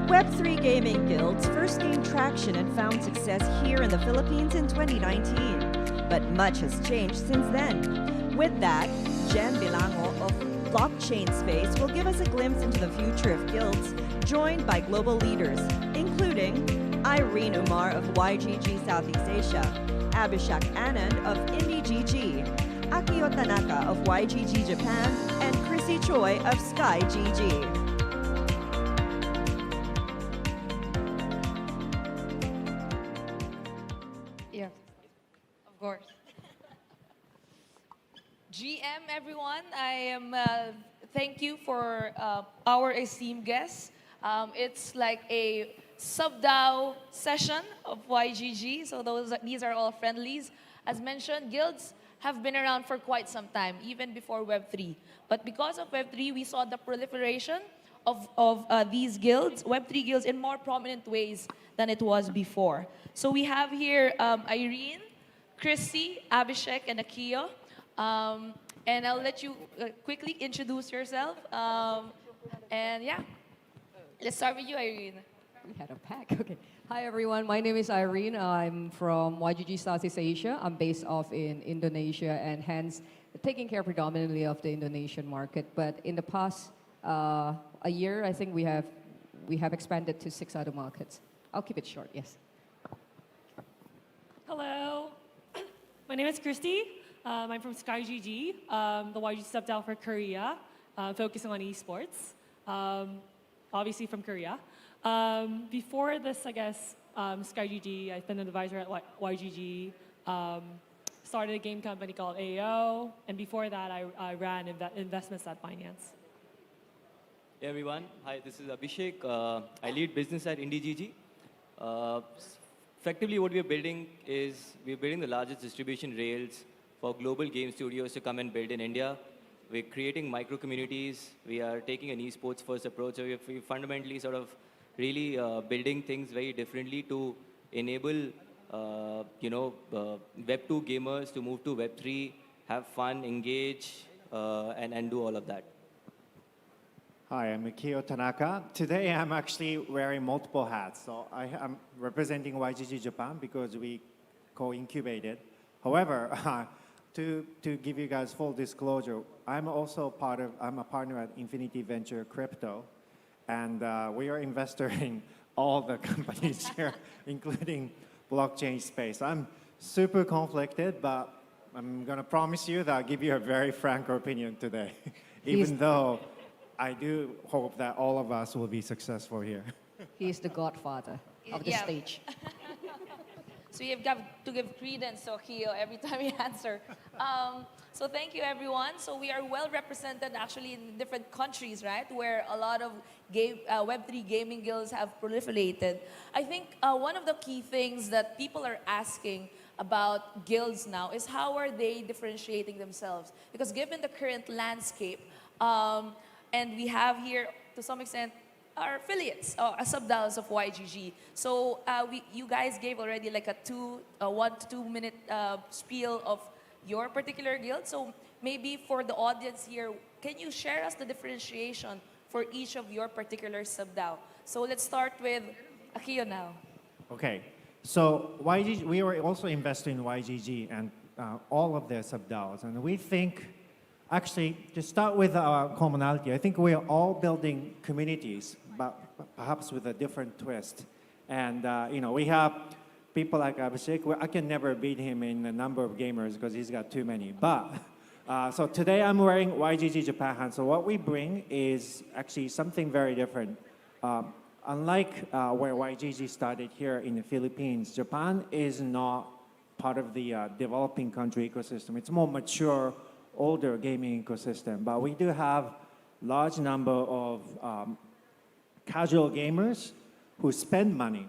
Web3 gaming guilds first gained traction and found success here in the Philippines in 2019. But much has changed since then. With that, Jen Bilango of blockchain space will give us a glimpse into the future of guilds, joined by global leaders, including Irene Umar of YGG Southeast Asia, Abhishek Anand of IndieGG, Akio Tanaka of YGG Japan, and Christy Choi of SkyGG. Yeah, of course. GM, everyone, thank you for our esteemed guests. It's like a sub-DAO session of YGG, so these are all friendlies. As mentioned, guilds have been around for quite some time, even before Web3. But because of Web3, we saw the proliferation of these guilds, Web3 guilds, in more prominent ways than it was before. So we have here Irene, Christy, Abhishek, and Akio. And I'll let you quickly introduce yourself. And yeah, let's start with you, Irene. We had a pack. Okay. Hi, everyone. My name is Irene. I'm from YGG Southeast Asia. I'm based off in Indonesia and hence taking care predominantly of the Indonesian market. But in the past a year, I think we have expanded to 6 other markets. I'll keep it short, yes. Hello. My name is Christy. I'm from SkyGG, the YG stepped out for Korea, focusing on esports, obviously from Korea. Before this, I guess, SkyGG, I've been an advisor at YGG, started a game company called AO, and before that, I ran investments at Finance. Hey everyone, hi, this is Abhishek. I lead business at IndieGG. Effectively, what we're building is we're building the largest distribution rails for global game studios to come and build in India. We're creating micro communities. We are taking an esports first approach. So we're fundamentally sort of really building things very differently to enable Web 2 gamers to move to Web 3, have fun, engage, and do all of that. Hi, I'm Akio Tanaka. Today I'm actually wearing multiple hats. So I'm representing YGG Japan because we co-incubated. However, to give you guys full disclosure, I'm a partner at Infinity Venture Crypto, and we are investor in all the companies here, including blockchain space. I'm super conflicted, but I'm gonna promise you that I'll give you a very frank opinion today, even though I do hope that all of us will be successful here. He's the godfather of the stage. So you've got to give credence to Akio every time you answer. So thank you, everyone. So we are well represented actually in different countries, right, where a lot of Web3 gaming guilds have proliferated. I think one of the key things that people are asking about guilds now is how are they differentiating themselves? Because given the current landscape, and we have here, to some extent, our affiliates, sub-DAOs of YGG. So you guys gave already like a 1 to 2 minute spiel of your particular guild. So maybe for the audience here, can you share us the differentiation for each of your particular sub-DAO? So let's start with Akio now. Okay, so YGG, we are also investing in YGG and all of their sub-DAOs, and we think, actually, to start with our commonality, I think we are all building communities, but perhaps with a different twist. And we have people like Abhishek, where I can never beat him in the number of gamers because he's got too many. But so today I'm wearing YGG Japan hat. So what we bring is actually something very different. Unlike where YGG started here in the Philippines, Japan is not part of the developing country ecosystem. It's more mature, older gaming ecosystem, but we do have large number of casual gamers who spend money.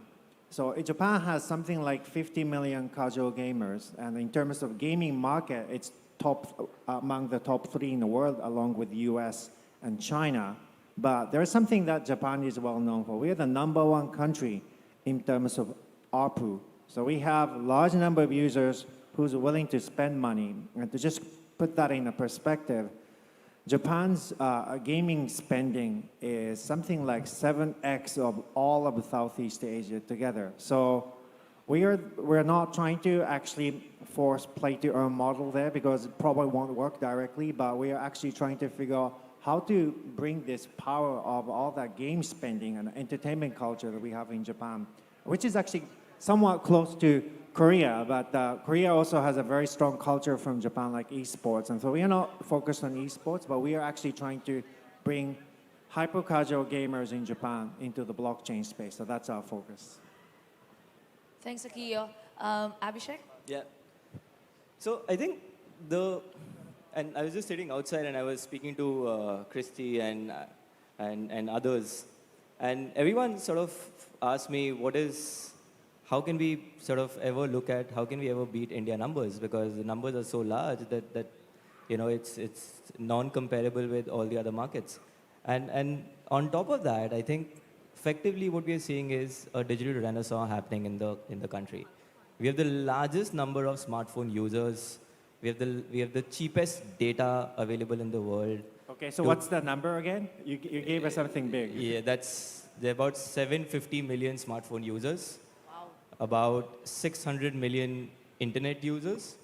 So Japan has something like 50 million casual gamers, and in terms of gaming market, it's among the top 3 in the world, along with the US and China. But there's something that Japan is well known for. We are the #1 country in terms of ARPU. So we have a large number of users who's willing to spend money. And to just put that in a perspective, Japan's gaming spending is something like 7x of all of Southeast Asia together. So we're not trying to actually force play to earn model there because it probably won't work directly, but we are actually trying to figure out how to bring this power of all that game spending and entertainment culture that we have in Japan, which is actually somewhat close to Korea, but Korea also has a very strong culture from Japan, like esports. And so we are not focused on esports, but we are actually trying to bring hyper-casual gamers in Japan into the blockchain space. So that's our focus. Thanks, Akio. Abhishek? Yeah. So I think and I was just sitting outside and I was speaking to Christy and others, and everyone sort of asked me how can we sort of ever look at, how can we ever beat India numbers, because the numbers are so large that it's non-comparable with all the other markets. And on top of that, I think effectively what we are seeing is a digital renaissance happening in the country. We have the largest number of smartphone users. We have the cheapest data available in the world. Okay, so what's the number again? You gave us something big. Yeah, there are about 750 million smartphone users. Wow. About 600 million internet users,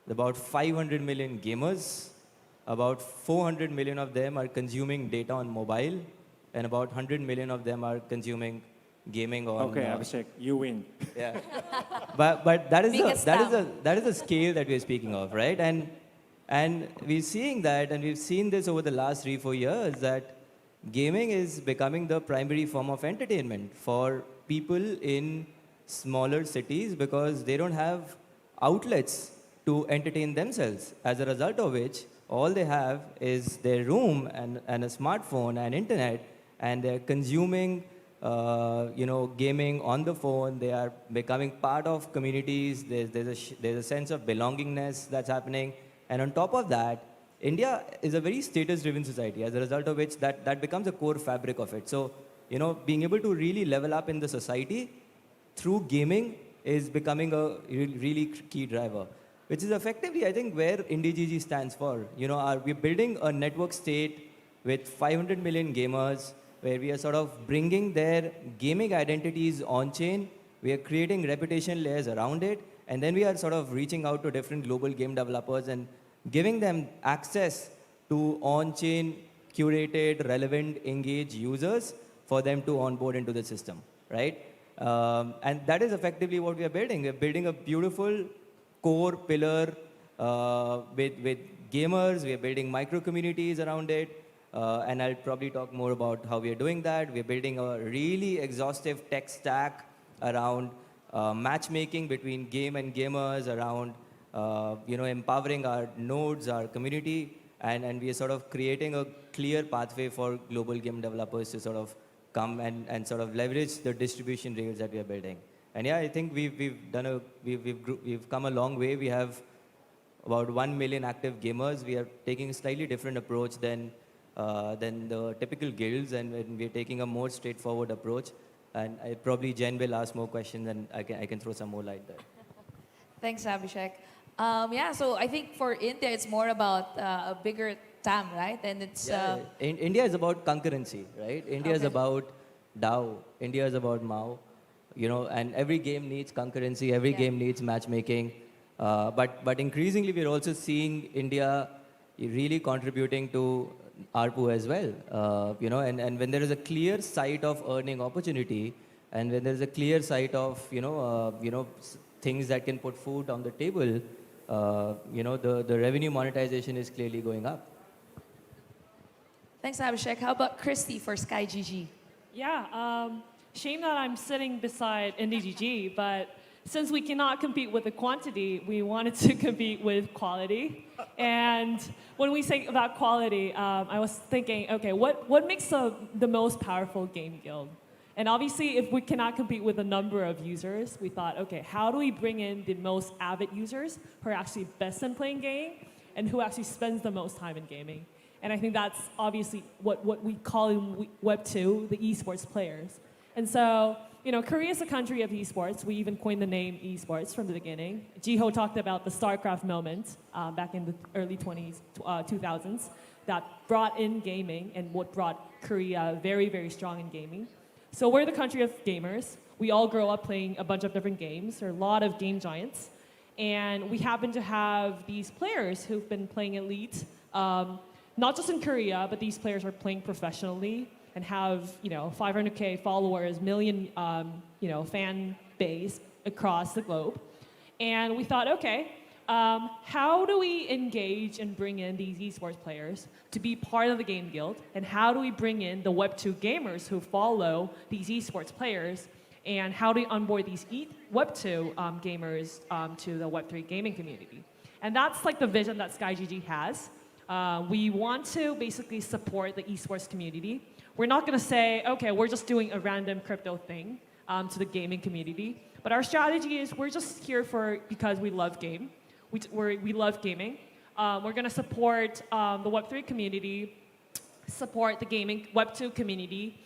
about 500 million gamers, about 400 million of them are consuming data on mobile, and about 100 million of them are consuming gaming on... Okay, Abhishek, you win. Yeah. but that is Biggest the scale that we're speaking of, right? And we're seeing that, and we've seen this over the last 3-4 years, that gaming is becoming the primary form of entertainment for people in smaller cities because they don't have outlets to entertain themselves. As a result of which, all they have is their room and a smartphone and internet, and they're consuming gaming on the phone. They are becoming part of communities. There's a sense of belongingness that's happening. And on top of that, India is a very status-driven society, as a result of which that becomes a core fabric of it. So, being able to really level up in the society through gaming is becoming a really key driver, which is effectively, I think, where IndiGG stands for. We're building a network state with 500 million gamers, where we are sort of bringing their gaming identities on-chain. We are creating reputation layers around it, and then we are sort of reaching out to different global game developers and giving them access to on-chain, curated, relevant, engaged users for them to onboard into the system, right? And that is effectively what we are building. We're building a beautiful core pillar with gamers. We are building micro communities around it. And I'll probably talk more about how we are doing that. We're building a really exhaustive tech stack around matchmaking between game and gamers, around empowering our nodes, our community, and we are sort of creating a clear pathway for global game developers to sort of come and sort of leverage the distribution rails that we are building. And yeah, I think we've come a long way. We have about 1 million active gamers. We are taking a slightly different approach than the typical guilds, and we're taking a more straightforward approach. And probably Jen will ask more questions, and I can throw some more light there. Thanks, Abhishek. So I think for India, it's more about a bigger TAM, right? And it's... India is about concurrency, right? India is about DAO. India is about MAO. And every game needs concurrency. Every game needs matchmaking. But increasingly, we're also seeing India really contributing to ARPU as well. And when there is a clear sight of earning opportunity, and when there is a clear sight of things that can put food on the table, the revenue monetization is clearly going up. Thanks, Abhishek. How about Christy for SkyGG? Yeah, shame that I'm sitting beside IndiGG, but since we cannot compete with the quantity, we wanted to compete with quality. And when we say about quality, I was thinking, okay, what makes the most powerful game guild? And obviously, if we cannot compete with the number of users, we thought, okay, how do we bring in the most avid users who are actually best in playing game and who actually spends the most time in gaming? And I think that's obviously what we call in Web2, the esports players. And so, Korea is a country of esports. We even coined the name esports from the beginning. Jiho talked about the StarCraft moment back in the early 2000s. that brought in gaming and what brought Korea very, very strong in gaming. So we're the country of gamers. We all grow up playing a bunch of different games. There are a lot of game giants. And we happen to have these players who've been playing Elite, not just in Korea, but these players are playing professionally and have 500K followers, million fan base across the globe. And we thought, okay, how do we engage and bring in these esports players to be part of the game guild? And how do we bring in the Web2 gamers who follow these esports players? And how do we onboard these Web2 gamers to the Web3 gaming community? And that's like the vision that SkyGG has. We want to basically support the esports community. We're not going to say, okay, we're just doing a random crypto thing to the gaming community. But our strategy is we're just here because we love game. We love gaming. We're going to support the Web3 community, support the gaming Web2 community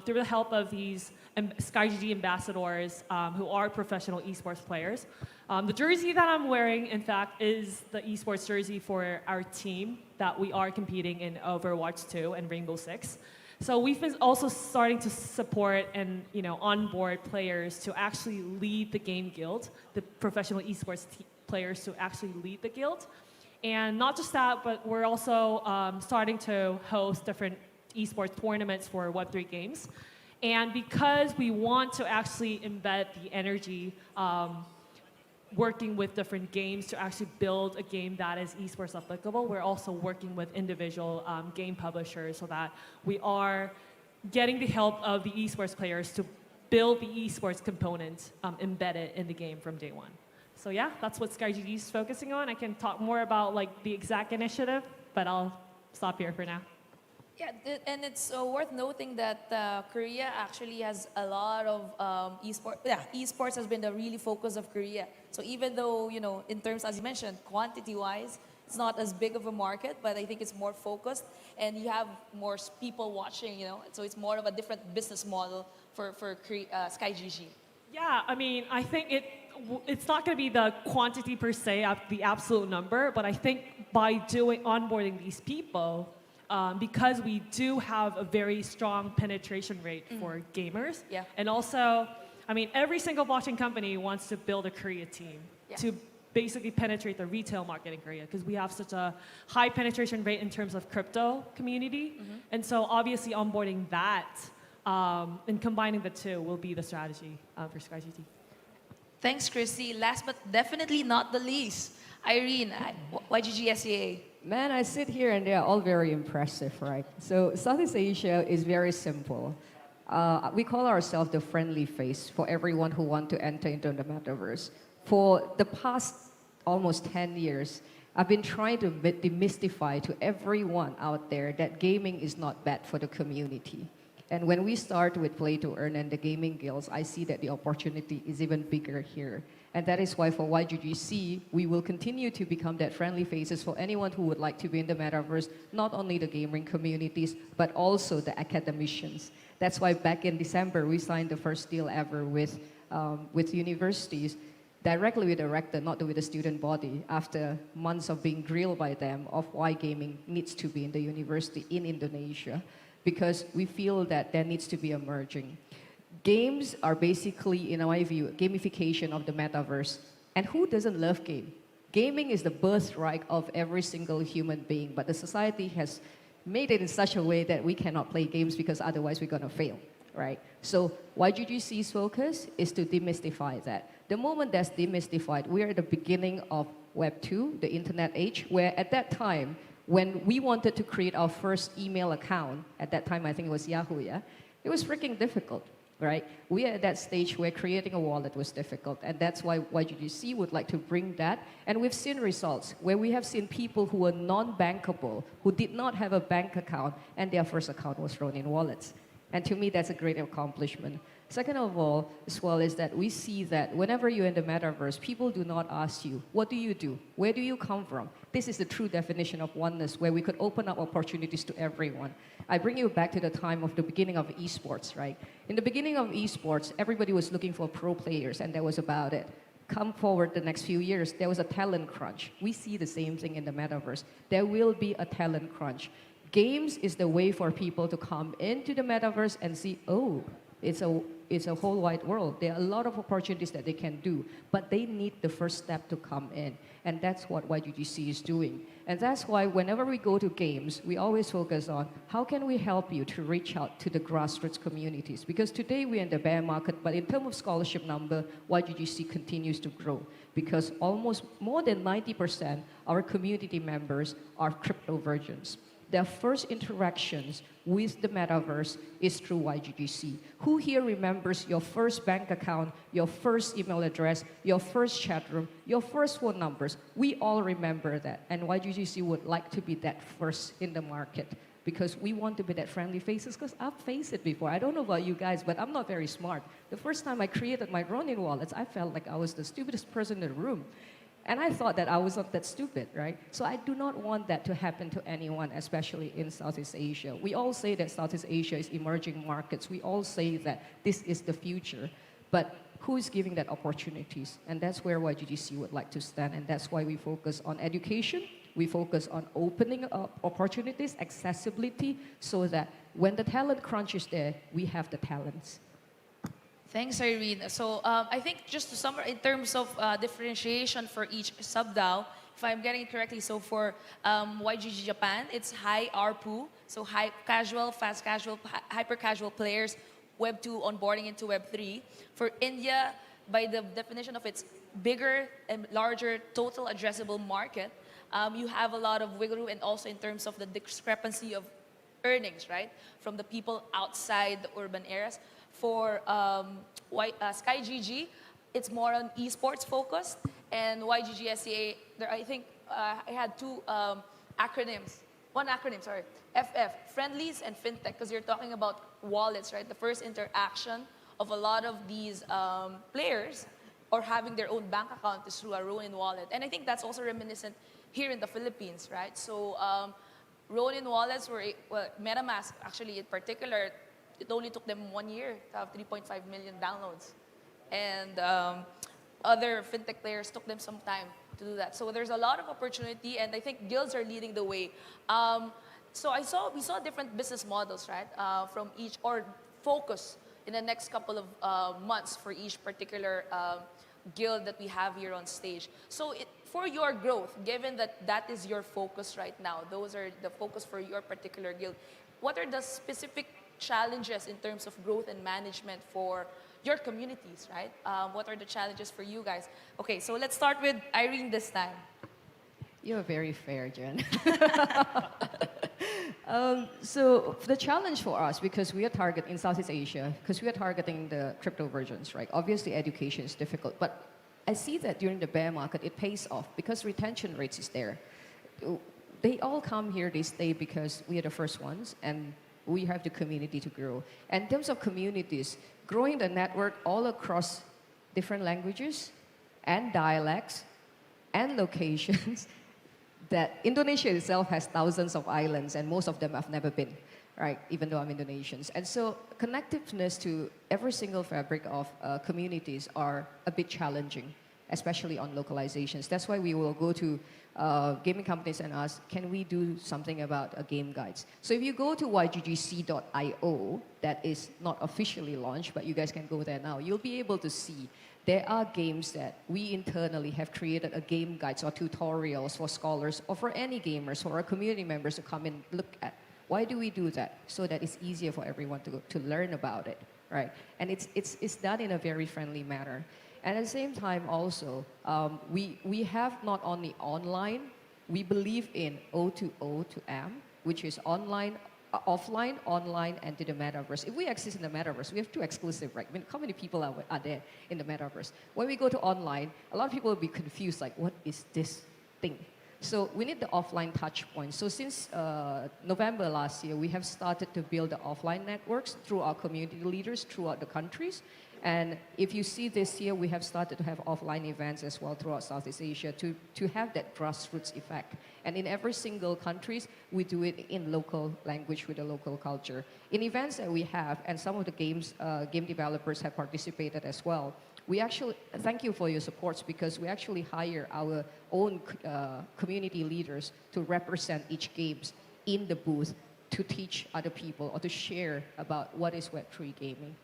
through the help of these SkyGG ambassadors who are professional esports players. The jersey that I'm wearing, in fact, is the esports jersey for our team that we are competing in Overwatch 2 and Rainbow Six. So we've been also starting to support and onboard players to actually lead the game guild, the professional esports players to actually lead the guild. And not just that, but we're also starting to host different esports tournaments for Web3 games. And because we want to actually embed the energy working with different games to actually build a game that is esports applicable, we're also working with individual game publishers so that we are getting the help of the esports players to build the esports component embedded in the game from day one. So yeah, that's what SkyGG is focusing on. I can talk more about the exact initiative, but I'll stop here for now. Yeah, and it's worth noting that Korea actually has a lot of esports. Yeah, esports has been the really focus of Korea. So even though, in terms, as you mentioned, quantity-wise, it's not as big of a market, but I think it's more focused, and you have more people watching, so it's more of a different business model for SkyGG. Yeah, I mean, I think it's not going to be the quantity per se, the absolute number, but I think by onboarding these people, because we do have a very strong penetration rate for gamers. Yeah. And also, I mean, every single blockchain company wants to build a Korea team to basically penetrate the retail market in Korea because we have such a high penetration rate in terms of crypto community. And so obviously onboarding that and combining the two will be the strategy for SkyGT. Thanks, Christy. Last but definitely not the least, Irene, YGG SEA. Man, I sit here and they're all very impressive, right? So Southeast Asia is very simple. We call ourselves the friendly face for everyone who want to enter into the metaverse. For the past almost 10 years, I've been trying to demystify to everyone out there that gaming is not bad for the community. And when we start with Play to Earn and the gaming guilds, I see that the opportunity is even bigger here. And that is why for YGGC, we will continue to become that friendly faces for anyone who would like to be in the metaverse, not only the gaming communities, but also the academicians. That's why back in December, we signed the first deal ever with universities, directly with the rector, not with the student body, after months of being grilled by them of why gaming needs to be in the university in Indonesia, because we feel that there needs to be a merging. Games are basically, in my view, gamification of the metaverse. And who doesn't love game? Gaming is the birthright of every single human being, but the society has made it in such a way that we cannot play games because otherwise we're going to fail, right? So YGGC's focus is to demystify that. The moment that's demystified, we are at the beginning of Web 2, the internet age, where at that time, when we wanted to create our first email account, at that time I think it was Yahoo, yeah? It was freaking difficult. Right? We are at that stage where creating a wallet was difficult, and that's why YGGC would like to bring that. And we've seen results where we have seen people who were non-bankable, who did not have a bank account, and their first account was thrown in wallets. And to me, that's a great accomplishment. Second of all, as well, is that we see that whenever you're in the metaverse, people do not ask you, what do you do? Where do you come from? This is the true definition of oneness, where we could open up opportunities to everyone. I bring you back to the time of the beginning of esports, right? In the beginning of esports, everybody was looking for pro players, and that was about it. come forward the next few years, there was a talent crunch. We see the same thing in the metaverse. There will be a talent crunch. Games is the way for people to come into the metaverse and see, oh, it's a whole wide world. There are a lot of opportunities that they can do, but they need the first step to come in. And that's what YGGC is doing. And that's why whenever we go to games, we always focus on how can we help you to reach out to the grassroots communities? Because today we're in the bear market, but in terms of scholarship number, YGGC continues to grow because almost more than 90% of our community members are crypto virgins. Their first interactions with the metaverse is through YGGC. Who here remembers your first bank account, your first email address, your first chat room, your first phone numbers? We all remember that, and YGGC would like to be that first in the market because we want to be that friendly faces because I've faced it before. I don't know about you guys, but I'm not very smart. The first time I created my Ronin wallets, I felt like I was the stupidest person in the room. And I thought that I was not that stupid, right? So I do not want that to happen to anyone, especially in Southeast Asia. We all say that Southeast Asia is emerging markets. We all say that this is the future. But who is giving that opportunities? And that's where YGGC would like to stand. And that's why we focus on education. We focus on opening up opportunities, accessibility, so that when the talent crunch is there, we have the talents. Thanks, Irene. So I think just to summarize, in terms of differentiation for each sub-DAO, if I'm getting it correctly, so for YGG Japan, it's high ARPU, so high casual, fast casual, hyper casual players, Web 2 onboarding into Web 3. For India, by the definition of its bigger and larger total addressable market, you have a lot of wiggle room, and also in terms of the discrepancy of earnings, right, from the people outside the urban areas. For SkyGG, it's more on esports focused, and YGG SCA, I think I had two acronyms. One acronym, sorry. FF, Friendlies and FinTech, because you're talking about wallets, right? The first interaction of a lot of these players or having their own bank account is through a Ronin wallet. And I think that's also reminiscent here in the Philippines, right? So Ronin wallets were, well, MetaMask actually in particular, it only took them 1 year to have 3.5 million downloads. And other fintech players took them some time to do that. So there's a lot of opportunity, and I think guilds are leading the way. So we saw different business models, right, from each, or focus in the next couple of months for each particular guild that we have here on stage. So for your growth, given that that is your focus right now, those are the focus for your particular guild, what are the specific challenges in terms of growth and management for your communities, right? What are the challenges for you guys? Okay, so let's start with Irene this time. You're very fair, Jen. So the challenge for us, because we are targeting in Southeast Asia, because we are targeting the crypto versions, right? Obviously, education is difficult, but I see that during the bear market, it pays off because retention rates is there. They all come here, they stay because we are the first ones, and we have the community to grow. And in terms of communities, growing the network all across different languages and dialects and locations, that Indonesia itself has thousands of islands, and most of them I've never been, right? Even though I'm Indonesian. And so connectiveness to every single fabric of communities are a bit challenging, especially on localizations. That's why we will go to gaming companies and ask, can we do something about game guides? So if you go to yggc.io, that is not officially launched, but you guys can go there now, you'll be able to see there are games that we internally have created a game guides or tutorials for scholars or for any gamers or our community members to come and look at. Why do we do that? So that it's easier for everyone to learn about it, right? And it's done in a very friendly manner. And at the same time also, we have not only online, we believe in O2O to M, which is online, offline, online, and to the metaverse. If we exist in the metaverse, we have two exclusive, right? I mean, how many people are there in the metaverse? When we go to online, a lot of people will be confused, like, what is this thing? So we need the offline touch points. So since November last year, we have started to build the offline networks through our community leaders throughout the countries. And if you see this year, we have started to have offline events as well throughout Southeast Asia to have that grassroots effect. And in every single countries, we do it in local language with a local culture. In events that we have, and some of the game developers have participated as well, we actually, thank you for your supports, because we actually hire our own community leaders to represent each games in the booth to teach other people or to share about what is Web3 gaming.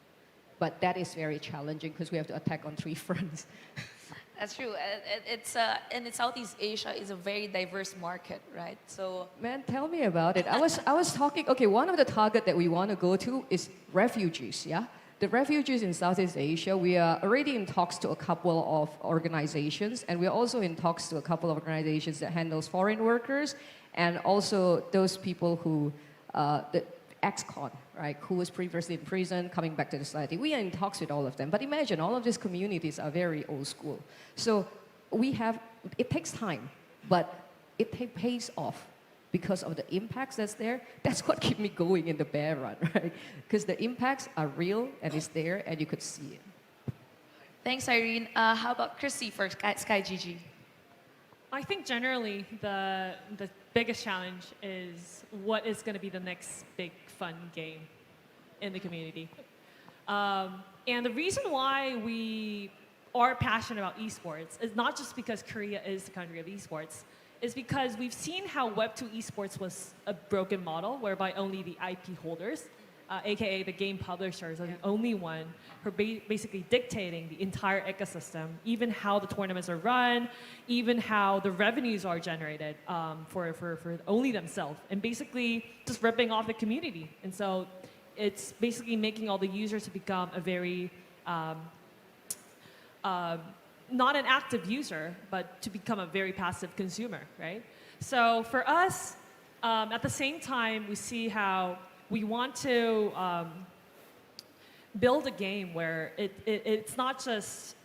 But that is very challenging because we have to attack on 3 fronts. That's true. And in Southeast Asia is a very diverse market, right? So Man, tell me about it. I was talking, okay, one of the target that we want to go to is refugees, yeah? The refugees in Southeast Asia, we are already in talks to a couple of organizations, and we're also in talks to a couple of organizations that handles foreign workers, and also those people who, the ex-con, right, who was previously in prison, coming back to the society. We are in talks with all of them. But imagine, all of these communities are very old school. So it takes time, but it pays off because of the impacts that's there. That's what keeps me going in the bear run, right? Because the impacts are real, and it's there, and you could see it. thanks, Irene. How about Christy for SkyGG? I think generally the biggest challenge is what is going to be the next big fun game in the community. And the reason why we are passionate about esports is not just because Korea is the country of esports, is because we've seen how Web2 esports was a broken model whereby only the IP holders, aka the game publishers, are the only one who are basically dictating the entire ecosystem, even how the tournaments are run, even how the revenues are generated for only themselves, and basically just ripping off the community. And so it's basically making all the users to become a very, not an active user, but to become a very passive consumer, right? So for us, at the same time, we see how we want to build a game where it's not just,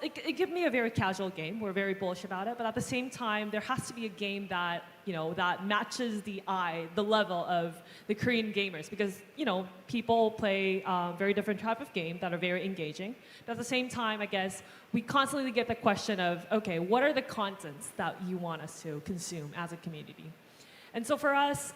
it give me a very casual game. We're very bullish about it, but at the same time, there has to be a game that, that matches the level of the Korean gamers, because, people play very different type of game that are very engaging. But at the same time, I guess, we constantly get the question of, okay, what are the contents that you want us to consume as a community? And so for us,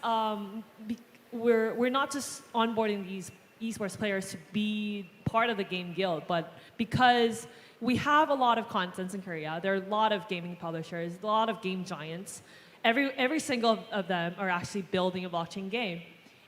we're not just onboarding these esports players to be part of the game guild, but because we have a lot of contents in Korea, there are a lot of gaming publishers, a lot of game giants. Every single of them are actually building a blockchain game.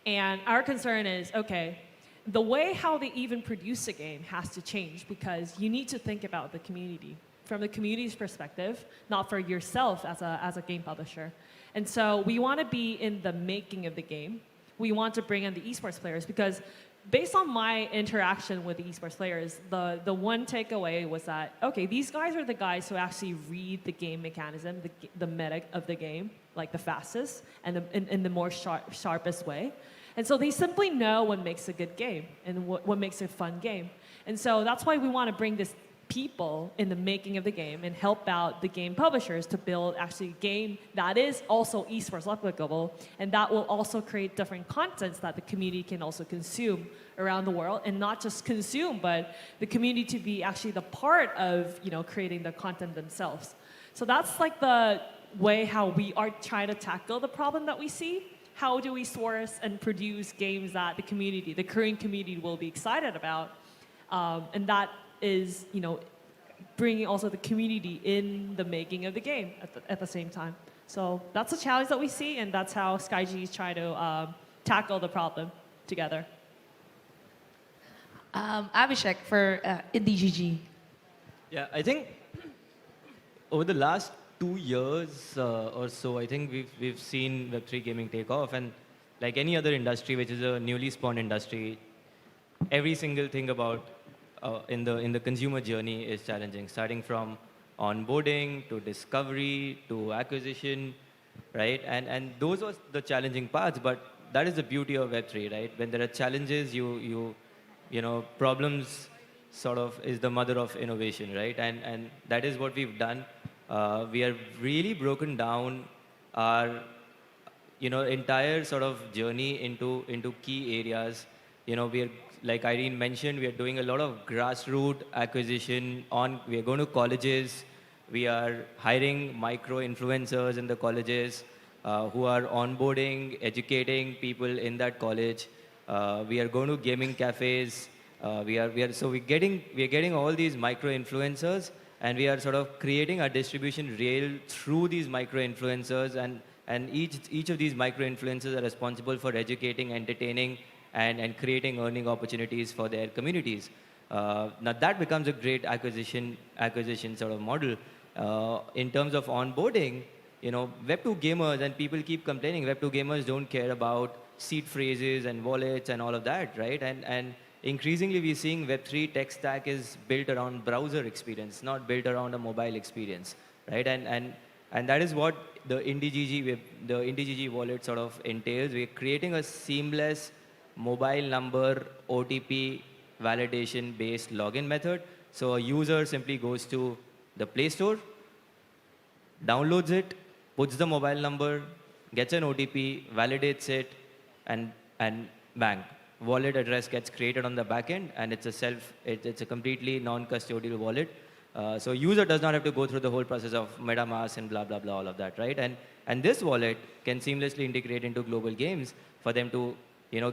And our concern is, okay, the way how they even produce a game has to change, because you need to think about the community from the community's perspective, not for yourself as a game publisher. And so we want to be in the making of the game. We want to bring in the esports players, because based on my interaction with the esports players, the one takeaway was that, okay, these guys are the guys who actually read the game mechanism, the meta of the game, like the fastest and in the more sharpest way. And so they simply know what makes a good game and what makes a fun game. And so that's why we want to bring this people in the making of the game and help out the game publishers to build actually a game that is also esports applicable, and that will also create different contents that the community can also consume around the world, and not just consume, but the community to be actually the part of creating the content themselves. So that's like the way how we are trying to tackle the problem that we see. How do we source and produce games that the community, the Korean community, will be excited about, and that is, bringing also the community in the making of the game at the same time. So that's a challenge that we see, and that's how SkyG is trying to tackle the problem together. Abhishek for IndieGG. Yeah, I think over the last 2 years or so, I think we've seen Web3 gaming take off, and like any other industry, which is a newly spawned industry, every single thing about in the consumer journey is challenging, starting from onboarding to discovery to acquisition, right? And those are the challenging parts, but that is the beauty of Web3, right? When there are challenges, you problems sort of is the mother of innovation, right? And that is what we've done. We are really broken down our entire sort of journey into key areas we are, like Irene mentioned, we are doing a lot of grassroots acquisition we are going to colleges, we are hiring micro influencers in the colleges who are onboarding, educating people in that college. We are going to gaming cafes. We're getting all these micro influencers, and we are sort of creating a distribution rail through these micro influencers, and each of these micro influencers are responsible for educating, entertaining, and creating earning opportunities for their communities. Now that becomes a great acquisition sort of model. In terms of onboarding, Web2 gamers, and people keep complaining, Web2 gamers don't care about seed phrases and wallets and all of that, right? And increasingly we're seeing Web3 tech stack is built around browser experience, not built around a mobile experience, right? And that is what the IndiGG wallet sort of entails. We're creating a seamless mobile number OTP validation based login method. So a user simply goes to the Play Store, downloads it, puts the mobile number, gets an OTP, validates it, and bang, wallet address gets created on the back end, and it's a completely non-custodial wallet. So user does not have to go through the whole process of MetaMask and blah, blah, blah, all of that, right? And this wallet can seamlessly integrate into global games for them to,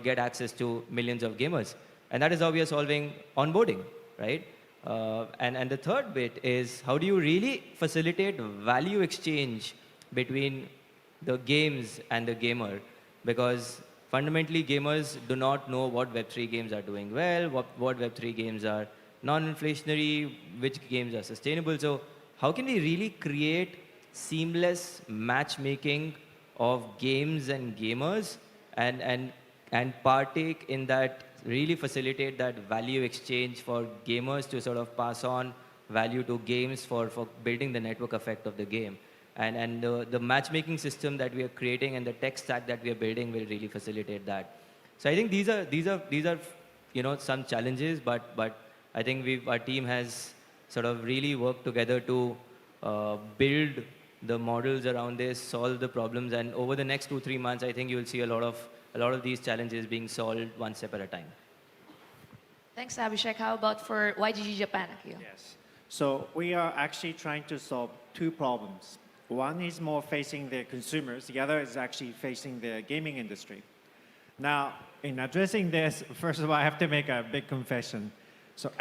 get access to millions of gamers. And that is how we are solving onboarding, right? And the third bit is, how do you really facilitate value exchange between the games and the gamer? Because fundamentally, gamers do not know what Web3 games are doing well, what Web3 games are non-inflationary, which games are sustainable. So how can we really create seamless matchmaking of games and gamers, and partake in that, really facilitate that value exchange for gamers to sort of pass on value to games for building the network effect of the game. And the matchmaking system that we are creating and the tech stack that we are building will really facilitate that. So I think these are some challenges, but I think our team has sort of really worked together to build the models around this, solve the problems, and over the next 2-3 months, I think you will see a lot of these challenges being solved one step at a time. Thanks, Abhishek. How about for YGG Japan, Akio? Yes. So we are actually trying to solve two problems. One is more facing the consumers. The other is actually facing the gaming industry. Now, in addressing this, first of all, I have to make a big confession. So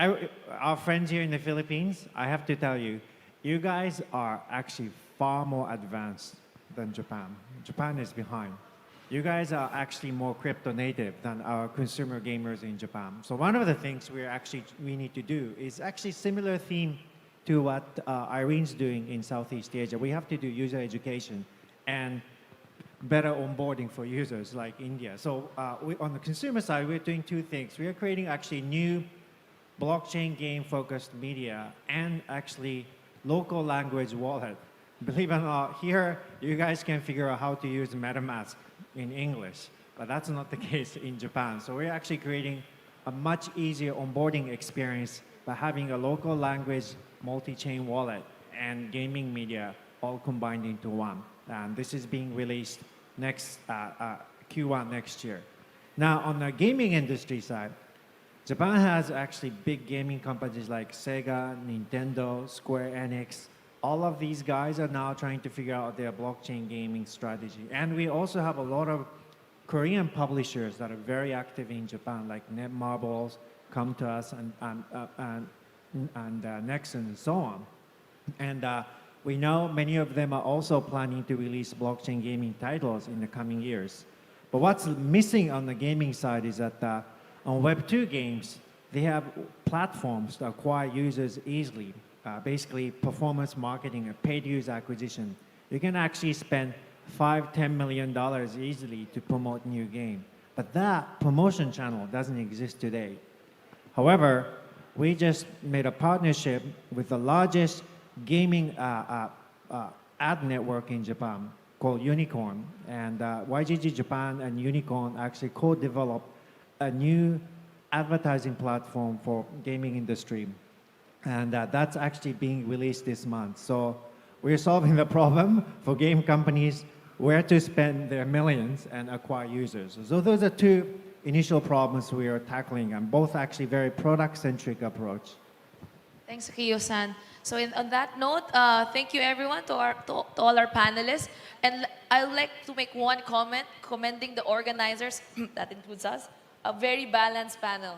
our friends here in the Philippines, I have to tell you, you guys are actually far more advanced than Japan. Japan is behind. You guys are actually more crypto native than our consumer gamers in Japan. So one of the things we need to do is actually similar theme to what Irene's doing in Southeast Asia. We have to do user education and better onboarding for users like India. So on the consumer side, we're doing two things. We are creating actually new blockchain game focused media and actually local language wallet. Believe it or not, here you guys can figure out how to use MetaMask in English, but that's not the case in Japan. So we're actually creating a much easier onboarding experience by having a local language multi-chain wallet and gaming media all combined into one. And this is being released next Q1 next year. Now, on the gaming industry side, Japan has actually big gaming companies like Sega, Nintendo, Square Enix. All of these guys are now trying to figure out their blockchain gaming strategy. And we also have a lot of Korean publishers that are very active in Japan, like Netmarbles, come to us, and Nexon, and so on. And we know many of them are also planning to release blockchain gaming titles in the coming years. But what's missing on the gaming side is that on Web2 games, they have platforms to acquire users easily. Basically, performance marketing and paid user acquisition. You can actually spend $5-10 million easily to promote new game. But that promotion channel doesn't exist today. However, we just made a partnership with the largest gaming ad network in Japan called Unicorn. And YGG Japan and Unicorn actually co-developed a new advertising platform for gaming industry. And that's actually being released this month. So we're solving the problem for game companies where to spend their millions and acquire users. So those are two initial problems we are tackling, and both actually very product-centric approach. Thanks, Akio-san. So on that note, thank you everyone to all our panelists. And I'd like to make one comment commending the organizers, that includes us, a very balanced panel.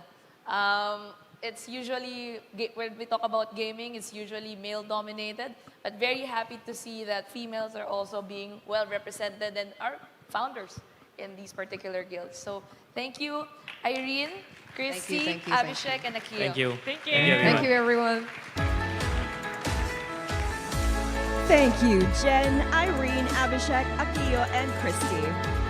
It's usually, when we talk about gaming, it's usually male-dominated, but very happy to see that females are also being well represented and are founders in these particular guilds. So thank you, Irene, Christy, thank you. Abhishek, and Akio. Thank you. Thank you. Thank you, everyone. Thank you, Jen, Irene, Abhishek, Akio, and Christy.